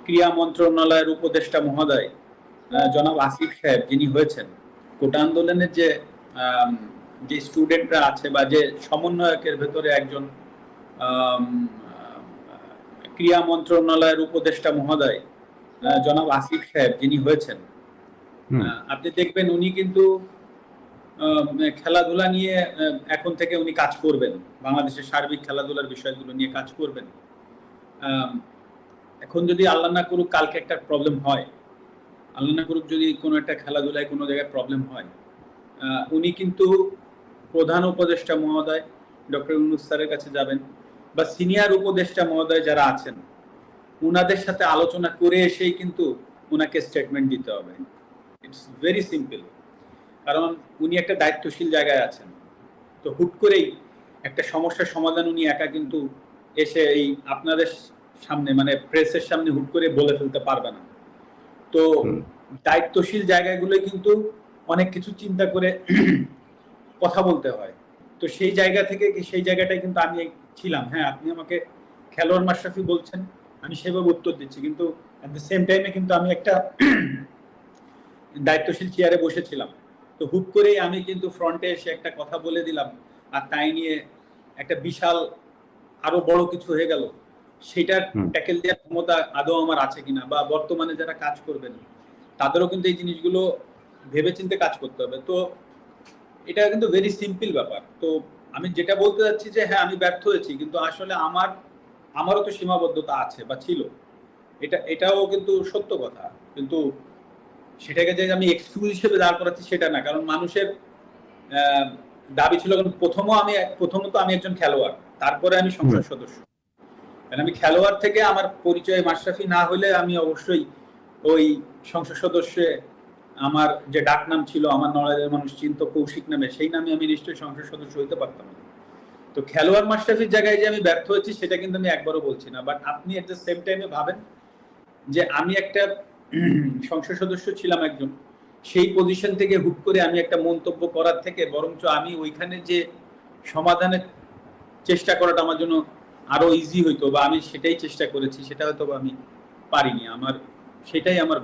ক্রীড়া মন্ত্রণালয়ের উপদেষ্টা মহোদয় জনাব আসিফ সাহেব যিনি হয়েছেন, কোটা আন্দোলনের যে স্টুডেন্টরা আছে বা যে সমন্বয়কের ভেতরে একজন ক্রীড়া মন্ত্রণালয়ের উপদেষ্টা মহোদয় জনাব আসিফ সাহেব যিনি হয়েছেন, আপনি দেখবেন উনি কিন্তু খেলাধুলা নিয়ে এখন থেকে উনি কাজ করবেন, বাংলাদেশের সার্বিক খেলাধুলার বিষয়গুলো নিয়ে কাজ করবেন। এখন যদি আল্লাহ না করুক কালকে একটা প্রবলেম হয়, আল্লাহ না করুক যদি কোনো একটা খেলাধুলায় কোনো জায়গায় প্রবলেম হয়, উনি কিন্তু প্রধান উপদেষ্টা মহোদয় ডক্টর ইউনূস স্যারের কাছে যাবেন বা সিনিয়র উপদেষ্টা মহোদয় যারা আছেন উনাদের সাথে আলোচনা করে এসেই কিন্তু উনাকে স্টেটমেন্ট দিতে হবে। ইটস ভেরি সিম্পল, কারণ উনি একটা দায়িত্বশীল জায়গায় আছেন। তো হুট করেই একটা সমস্যার সমাধান উনি একা কিন্তু এসে এই আপনাদের সামনে মানে প্রেসের সামনে হুট করে বলে ফেলতে পারবে না। তো দায়িত্বশীল জায়গাগুলো কিন্তু অনেক কিছু চিন্তা করে কথা বলতে হয়। তো সেই জায়গা থেকে সেই জায়গাটাই কিন্তু আমি ছিলাম। হ্যাঁ, আপনি আমাকে খেলোয়াড় মাশরাফি বলছেন, আমি সেভাবে উত্তর দিচ্ছি, কিন্তু এট দ্য সেম টাইমে কিন্তু আমি একটা দায়িত্বশীল চেয়ারে বসেছিলাম। তো হুট করেই আমি কিন্তু ফ্রন্টে এসে একটা কথা বলে দিলাম, আর তাই নিয়ে একটা বিশাল আরো বড় কিছু হয়ে গেল। সেটার ট্যাকেল দেওয়ার ক্ষমতা আদৌ আমার আছে কিনা, বা বর্তমানে যারা কাজ করবেন তাদেরও কিন্তু এই জিনিসগুলো ভেবেচিন্তে কাজ করতে হবে। তো এটা কিন্তু ভেরি সিম্পল ব্যাপার। তো আমি যেটা বলতে যাচ্ছি যে হ্যাঁ, আমি ব্যর্থ হয়েছি, কিন্তু আসলে আমারও তো সীমাবদ্ধতা আছে বা ছিল, এটাও কিন্তু সত্য কথা। কিন্তু সেটাকে যে আমি এক্সকিউজ হিসেবে দাঁড় করাচ্ছি সেটা না, কারণ মানুষের দাবি ছিল, কারণ প্রথমত আমি একজন খেলোয়াড়, তারপরে আমি সংসদ সদস্য। আমি খেলোয়াড় থেকে আমার পরিচয় মাশরাফি না হলে আমি অবশ্যই ওই সংসদ সদস্যে আমার যে ডাক নাম ছিল, আমার নড়াইলের মানুষ চিন্ত কৌশিক নামে, সেই নামে আমি নিশ্চয়ই সংসদ সদস্য হইতে পারতাম না। তো খেলোয়াড় মাশরাফির জায়গায় যে আমি ব্যর্থ হয়েছি সেটা কিন্তু আমি একবারও বলছি না। বাট আপনি এট দ্য সেম টাইমে ভাবেন যে আমি একটা সংসদ সদস্য ছিলাম একজন, সেই পজিশন থেকে হুট করে আমি একটা মন্তব্য করার থেকে বরঞ্চ আমি ওইখানে যে সমাধানের চেষ্টা করাটা আমার জন্য আরো ইজি হইতো, বা আমি সেটাই চেষ্টা করেছি, সেটা হয়তো আমি পারিনি। সেটাই আমার